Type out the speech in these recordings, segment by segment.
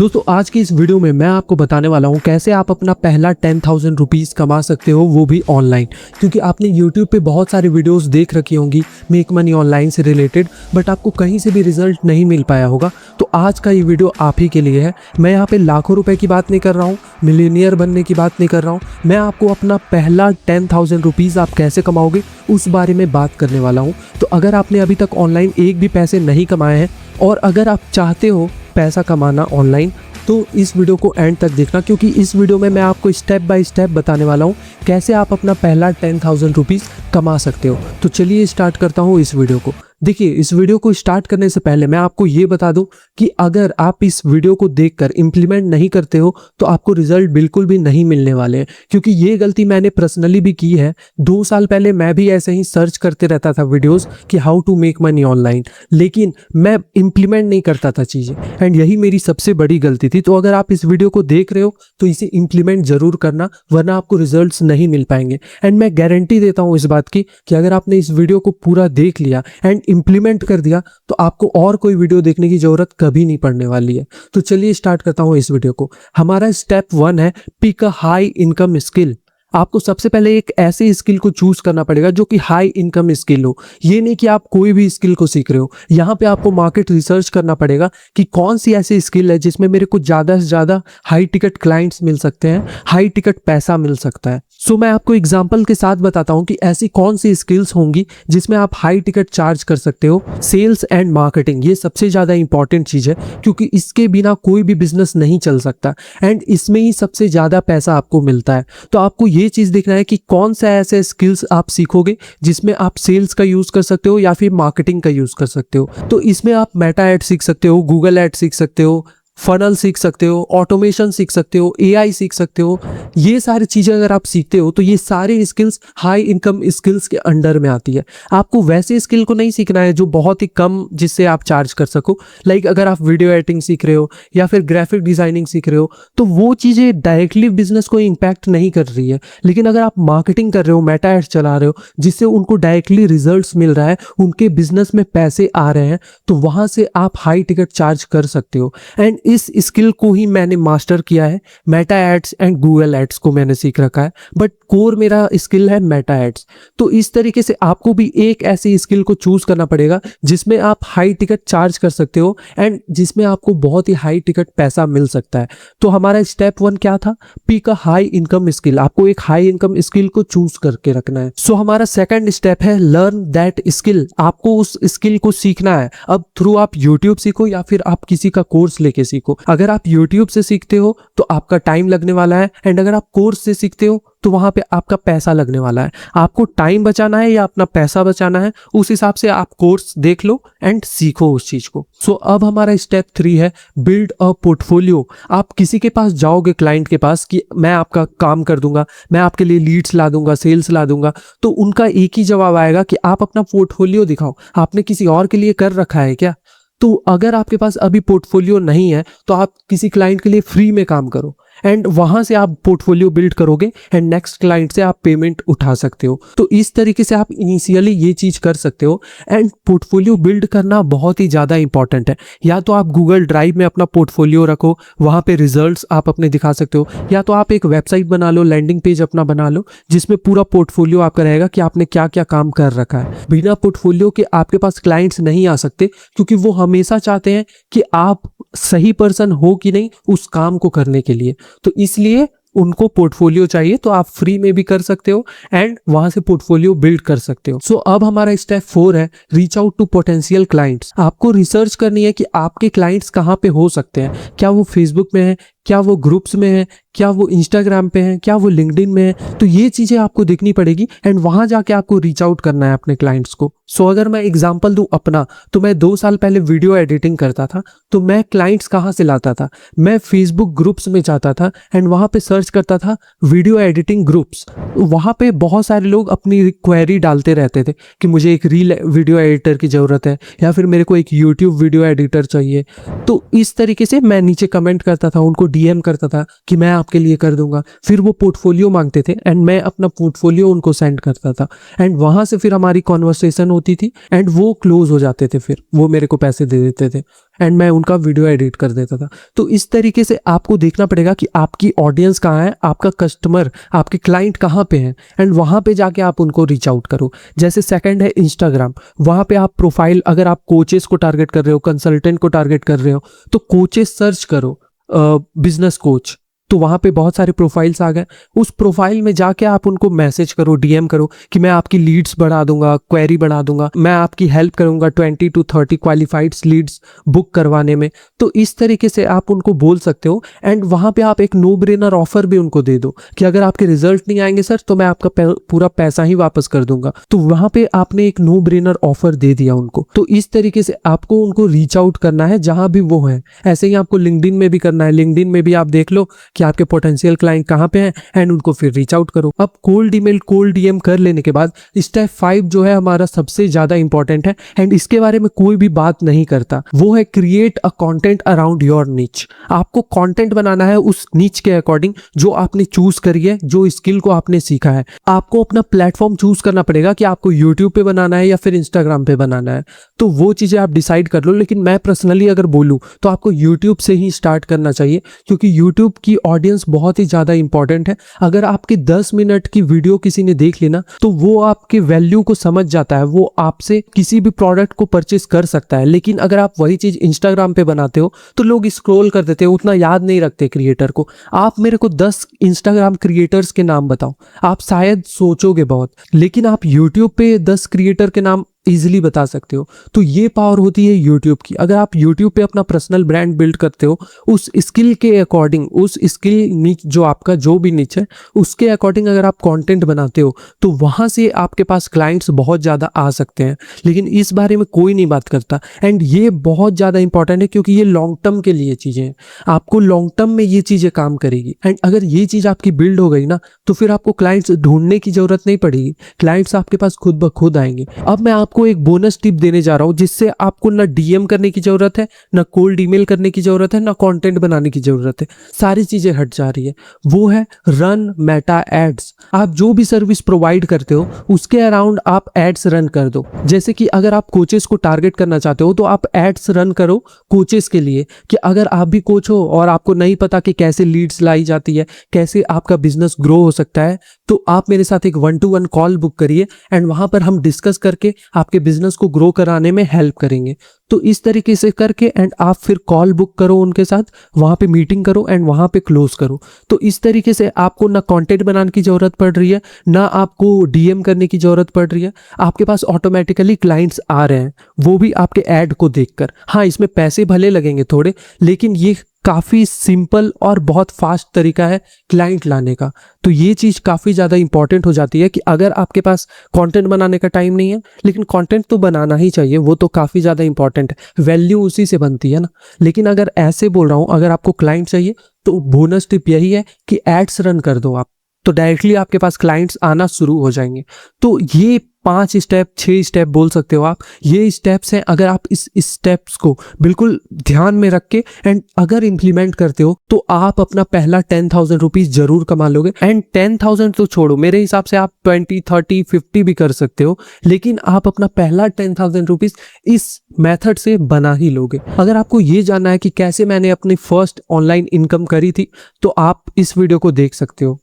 दोस्तों आज की इस वीडियो में मैं आपको बताने वाला हूँ कैसे आप अपना पहला 10,000 रुपीज़ कमा सकते हो, वो भी ऑनलाइन। क्योंकि आपने यूट्यूब पे बहुत सारी वीडियोस देख रखी होंगी मेक मनी ऑनलाइन से रिलेटेड, बट आपको कहीं से भी रिजल्ट नहीं मिल पाया होगा। तो आज का ये वीडियो आप ही के लिए है। मैं यहाँ पे लाखों रुपए की बात नहीं कर रहा हूँ, मिलीनियर बनने की बात नहीं कर रहा हूँ। मैं आपको अपना पहला 10,000 रुपीज़ आप कैसे कमाओगे उस बारे में बात करने वाला हूँ। तो अगर आपने अभी तक ऑनलाइन एक भी पैसे नहीं कमाए हैं और अगर आप चाहते हो पैसा कमाना ऑनलाइन, तो इस वीडियो को एंड तक देखना, क्योंकि इस वीडियो में मैं आपको स्टेप बाय स्टेप बताने वाला हूँ कैसे आप अपना पहला 10,000 रुपीज़ कमा सकते हो। तो चलिए स्टार्ट करता हूँ इस वीडियो को। देखिए, इस वीडियो को स्टार्ट करने से पहले मैं आपको ये बता दूं कि अगर आप इस वीडियो को देखकर इंप्लीमेंट नहीं करते हो तो आपको रिजल्ट बिल्कुल भी नहीं मिलने वाले हैं। क्योंकि ये गलती मैंने पर्सनली भी की है। 2 साल पहले मैं भी ऐसे ही सर्च करते रहता था वीडियोस कि how to make money online, लेकिन मैं इंप्लीमेंट नहीं करता था चीज़ें, एंड यही मेरी सबसे बड़ी गलती थी। तो अगर आप इस वीडियो को देख रहे हो तो इसे इंप्लीमेंट जरूर करना, वरना आपको रिजल्ट्स नहीं मिल पाएंगे। एंड मैं गारंटी देता हूँ इस बात की कि अगर आपने इस वीडियो को पूरा देख लिया एंड इंप्लीमेंट कर दिया तो आपको और कोई वीडियो देखने की जरूरत कभी नहीं पड़ने वाली है। तो चलिए स्टार्ट करता हूं इस वीडियो को। हमारा स्टेप 1 है pick a high income skill. आपको सबसे पहले एक ऐसी स्किल को चूज करना पड़ेगा जो कि हाई इनकम स्किल हो। ये नहीं कि आप कोई भी स्किल को सीख रहे हो। यहाँ पे आपको मार्केट रिसर्च करना पड़ेगा कि कौन सी ऐसी स्किल है जिसमें मेरे को ज़्यादा से ज़्यादा हाई टिकट क्लाइंट्स मिल सकते हैं, हाई टिकट पैसा मिल सकता है। सो मैं आपको एग्जाम्पल के साथ बताता हूँ कि ऐसी कौन सी स्किल्स होंगी जिसमें आप हाई टिकट चार्ज कर सकते हो। सेल्स एंड मार्केटिंग, ये सबसे ज़्यादा इंपॉर्टेंट चीज़ है, क्योंकि इसके बिना कोई भी बिजनेस नहीं चल सकता एंड इसमें ही सबसे ज़्यादा पैसा आपको मिलता है। तो आपको ये चीज़ देखना है कि कौन सा ऐसे स्किल्स आप सीखोगे जिसमें आप सेल्स का यूज़ कर सकते हो या फिर मार्केटिंग का यूज़ कर सकते हो। तो इसमें आप मेटा एड सीख सकते हो, गूगल एड सीख सकते हो, फनल सीख सकते हो, ऑटोमेशन सीख सकते हो, एआई सीख सकते हो। ये सारी चीज़ें अगर आप सीखते हो तो ये सारी स्किल्स हाई इनकम स्किल्स के अंडर में आती है। आपको वैसे स्किल को नहीं सीखना है जो बहुत ही कम जिससे आप चार्ज कर सको। लाइक अगर आप वीडियो एडिटिंग सीख रहे हो या फिर ग्राफिक डिजाइनिंग सीख रहे हो तो वो चीज़ें डायरेक्टली बिजनेस को इम्पैक्ट नहीं कर रही है। लेकिन अगर आप मार्केटिंग कर रहे हो, मेटा एड्स चला रहे हो जिससे उनको डायरेक्टली रिजल्ट्स मिल रहा है, उनके बिजनेस में पैसे आ रहे हैं, तो वहाँ से आप हाई टिकट चार्ज कर सकते हो। एंड इस स्किल को ही मैंने मास्टर किया है। Meta ads and Google ads को मैंने सीख रखा है, बट कोर मेरा स्किल है मेटा एड्स। तो इस तरीके से आपको भी एक ऐसी स्किल को चूज करना पड़ेगा जिसमें आप हाई टिकट चार्ज कर सकते हो एंड जिसमें आपको बहुत ही हाई टिकट पैसा मिल सकता है। तो हमारा स्टेप 1 क्या था? Pick a high income skill. आपको एक हाई इनकम स्किल को चूज करके रखना है। सो हमारा सेकंड स्टेप है लर्न दैट स्किल। आपको उस स्किल को सीखना है। अब थ्रू आप यूट्यूब सीखो या फिर आप किसी का कोर्स लेके सीखो। अगर आप YouTube से सीखते हो तो आपका टाइम लगने वाला है, एंड अगर आप कोर्स से सीखते हो तो वहां पे आपका पैसा लगने वाला है। आपको टाइम बचाना है या अपना पैसा बचाना है, उस हिसाब से आप कोर्स देख लो एंड सीखो उस चीज को। सो अब हमारा स्टेप 3 है बिल्ड अ पोर्टफोलियो। आप किसी के पास जाओगे, क्लाइंट के पास, कि मैं आपका काम कर दूंगा, मैं आपके लिए लीड्स ला दूंगा, सेल्स ला दूंगा, तो उनका एक ही जवाब आएगा कि आप अपना पोर्टफोलियो दिखाओ। आपने किसी और के लिए कर रखा है क्या? तो अगर आपके पास अभी पोर्टफोलियो नहीं है तो आप किसी क्लाइंट के लिए फ्री में काम करो एंड वहां से आप पोर्टफोलियो बिल्ड करोगे एंड नेक्स्ट क्लाइंट से आप पेमेंट उठा सकते हो। तो इस तरीके से आप इनिशियली ये चीज कर सकते हो। एंड पोर्टफोलियो बिल्ड करना बहुत ही ज्यादा इंपॉर्टेंट है। या तो आप गूगल ड्राइव में अपना पोर्टफोलियो रखो, वहां पे रिजल्ट्स आप अपने दिखा सकते हो, या तो आप एक वेबसाइट बना लो, लैंडिंग पेज अपना बना लो जिसमें पूरा पोर्टफोलियो आपका रहेगा कि आपने क्या क्या काम कर रखा है। बिना पोर्टफोलियो के आपके पास क्लाइंट्स नहीं आ सकते, क्योंकि वो हमेशा चाहते हैं कि आप सही पर्सन हो कि नहीं उस काम को करने के लिए। तो इसलिए उनको पोर्टफोलियो चाहिए। तो आप फ्री में भी कर सकते हो एंड वहां से पोर्टफोलियो बिल्ड कर सकते हो। सो अब हमारा स्टेप 4 है reach out to potential clients. आपको रिसर्च करनी है कि आपके क्लाइंट्स कहाँ पे हो सकते हैं। क्या वो फेसबुक में है, क्या वो ग्रुप्स में है, क्या वो इंस्टाग्राम पे है, क्या वो लिंक्डइन में है। तो ये चीजें आपको देखनी पड़ेगी एंड वहां जाके आपको रीच आउट करना है अपने क्लाइंट्स को। सो अगर मैं एग्जांपल दूं अपना, तो मैं 2 साल पहले वीडियो एडिटिंग करता था। तो मैं क्लाइंट्स कहाँ से लाता था? मैं फेसबुक ग्रुप्स में जाता था एंड वहां पे सर्च करता था वीडियो एडिटिंग ग्रुप्स। वहां पे बहुत सारे लोग अपनी क्वेरी डालते रहते थे कि मुझे एक रील वीडियो एडिटर की जरूरत है या फिर मेरे को एक यूट्यूब वीडियो एडिटर चाहिए। तो इस तरीके से मैं नीचे कमेंट करता था, उनको डीएम करता था कि मैं आपके लिए कर दूंगा। फिर वो पोर्टफोलियो मांगते थे एंड मैं अपना पोर्टफोलियो उनको सेंड करता था एंड वहां से फिर हमारी कॉन्वर्सेशन होती थी एंड वो क्लोज हो जाते थे। फिर वो मेरे को पैसे दे देते थे एंड मैं उनका वीडियो एडिट कर देता था। तो इस तरीके से आपको देखना पड़ेगा कि आपकी ऑडियंस कहाँ है, आपका कस्टमर, आपके क्लाइंट कहाँ पे हैं एंड वहाँ पे जाके आप उनको रीच आउट करो। जैसे सेकंड है इंस्टाग्राम, वहाँ पे आप प्रोफाइल, अगर आप कोचेस को टारगेट कर रहे हो, कंसल्टेंट को टारगेट कर रहे हो, तो कोचेस सर्च करो, बिजनेस कोच, तो वहां पे बहुत सारे प्रोफाइल्स आ गए। उस प्रोफाइल में जाके आप उनको मैसेज करो, डीएम करो कि मैं आपकी लीड्स बढ़ा दूंगा, क्वेरी बढ़ा दूंगा, मैं आपकी हेल्प करूंगा 20 to 30 क्वालिफाइड लीड्स बुक करवाने में। तो इस तरीके से आप उनको बोल सकते हो एंड वहां पे आप एक नो ब्रेनर ऑफर भी उनको दे दो कि अगर आपके रिजल्ट नहीं आएंगे सर तो मैं आपका पूरा पैसा ही वापस कर दूंगा। तो वहां पे आपने एक नो ब्रेनर ऑफर दे दिया उनको। तो इस तरीके से आपको उनको रीच आउट करना है जहां भी वो है। ऐसे ही आपको लिंक्डइन में भी करना है। लिंक्डइन में भी आप देख लो कि आपके पोटेंशियल क्लाइंट कहाँ पे हैं एंड उनको फिर रीच आउट करो। अब कोल्ड ईमेल, कोल्ड डीएम कर लेने के बाद स्टेप 5 जो है हमारा सबसे ज्यादा इंपॉर्टेंट है एंड इसके बारे में कोई भी बात नहीं करता, वो है create a content around your निच। आपको कंटेंट बनाना है उस निच के अकॉर्डिंग जो आपने चूज करी है, जो स्किल को आपने सीखा है। आपको अपना प्लेटफॉर्म चूज करना पड़ेगा कि आपको यूट्यूब पे बनाना है या फिर इंस्टाग्राम पे बनाना है, तो वो चीजें आप डिसाइड कर लो। लेकिन मैं पर्सनली अगर बोलूं तो आपको यूट्यूब से ही स्टार्ट करना चाहिए क्योंकि यूट्यूब की ऑडियंस बहुत ही ज्यादा इंपॉर्टेंट है। अगर आपकी 10 मिनट की वीडियो किसी ने देख लेना तो वो आपके वैल्यू को समझ जाता है, वो आपसे किसी भी प्रोडक्ट को परचेस कर सकता है। लेकिन अगर आप वही चीज इंस्टाग्राम पे बनाते हो तो लोग स्क्रॉल कर देते हैं, उतना याद नहीं रखते क्रिएटर को। आप मेरे को 10 इंस्टाग्राम क्रिएटर्स के नाम बताओ, आप शायद सोचोगे बहुत, लेकिन आप यूट्यूब पे 10 क्रिएटर के नाम इजीली बता सकते हो। तो ये पावर होती है यूट्यूब की। अगर आप यूट्यूब पे अपना पर्सनल ब्रांड बिल्ड करते हो उस स्किल के अकॉर्डिंग, उस स्किल नीच जो आपका जो भी नीच है उसके अकॉर्डिंग अगर आप कंटेंट बनाते हो तो वहां से आपके पास क्लाइंट्स बहुत ज़्यादा आ सकते हैं। लेकिन इस बारे में कोई नहीं बात करता एंड ये बहुत ज़्यादा इंपॉर्टेंट है क्योंकि ये लॉन्ग टर्म के लिए चीज़ें हैं। आपको लॉन्ग टर्म में ये चीज़ें काम करेगी एंड अगर ये चीज़ आपकी बिल्ड हो गई ना तो फिर आपको क्लाइंट्स ढूंढने की जरूरत नहीं पड़ेगी, क्लाइंट्स आपके पास खुद ब खुद आएंगे। अब मैं आपको एक बोनस टिप देने जा रहा हूं जिससे आपको ना डीएम करने की जरूरत है, ना कोल्ड ईमेल करने की जरूरत है, ना कंटेंट बनाने की जरूरत है, सारी चीजें हट जा रही है। वो है रन मेटा एड्स। आप जो भी सर्विस प्रोवाइड करते हो उसके अराउंड आप एड्स रन कर दो। जैसे कि अगर आप कोचेस को टारगेट करना चाहते हो तो आप एड्स रन करो कोचेस के लिए कि अगर आप भी कोच हो और आपको नहीं पता कि कैसे लीड्स लाई जाती है, कैसे आपका बिजनेस ग्रो हो सकता है, तो आप मेरे साथ एक 1-to-1 कॉल बुक करिए एंड वहां पर हम डिस्कस करके आपके बिजनेस को ग्रो कराने में हेल्प करेंगे। तो इस तरीके से करके एंड आप फिर कॉल बुक करो उनके साथ, वहां पे मीटिंग करो एंड वहां पे क्लोज करो। तो इस तरीके से आपको ना कंटेंट बनाने की जरूरत पड़ रही है, ना आपको डीएम करने की जरूरत पड़ रही है, आपके पास ऑटोमेटिकली क्लाइंट्स आ रहे हैं, वो भी आपके ऐड को देखकर। हाँ, इसमें पैसे भले लगेंगे थोड़े, लेकिन ये काफ़ी सिंपल और बहुत फास्ट तरीका है क्लाइंट लाने का। तो ये चीज़ काफ़ी ज़्यादा इंपॉर्टेंट हो जाती है कि अगर आपके पास कंटेंट बनाने का टाइम नहीं है, लेकिन कंटेंट तो बनाना ही चाहिए, वो तो काफ़ी ज़्यादा इंपॉर्टेंट है, वैल्यू उसी से बनती है ना। लेकिन अगर ऐसे बोल रहा हूँ, अगर आपको क्लाइंट चाहिए तो बोनस टिप यही है कि एड्स रन कर दो आप, तो डायरेक्टली आपके पास क्लाइंट्स आना शुरू हो जाएंगे। तो ये 5 स्टेप, 6 स्टेप बोल सकते हो आप, ये स्टेप्स हैं। अगर आप इस स्टेप्स को बिल्कुल ध्यान में रख के एंड अगर इम्प्लीमेंट करते हो तो आप अपना पहला 10,000 रुपीज जरूर कमा लोगे। एंड 10,000 तो छोड़ो, मेरे हिसाब से आप 20, 30, 50 भी कर सकते हो, लेकिन आप अपना पहला 10,000 रुपीज इस मेथड से बना ही लोगे। अगर आपको ये जानना है कि कैसे मैंने अपनी फर्स्ट ऑनलाइन इनकम करी थी तो आप इस वीडियो को देख सकते हो।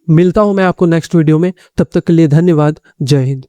मिलता हूं मैं आपको नेक्स्ट वीडियो में, तब तक के लिए धन्यवाद। जय हिंद।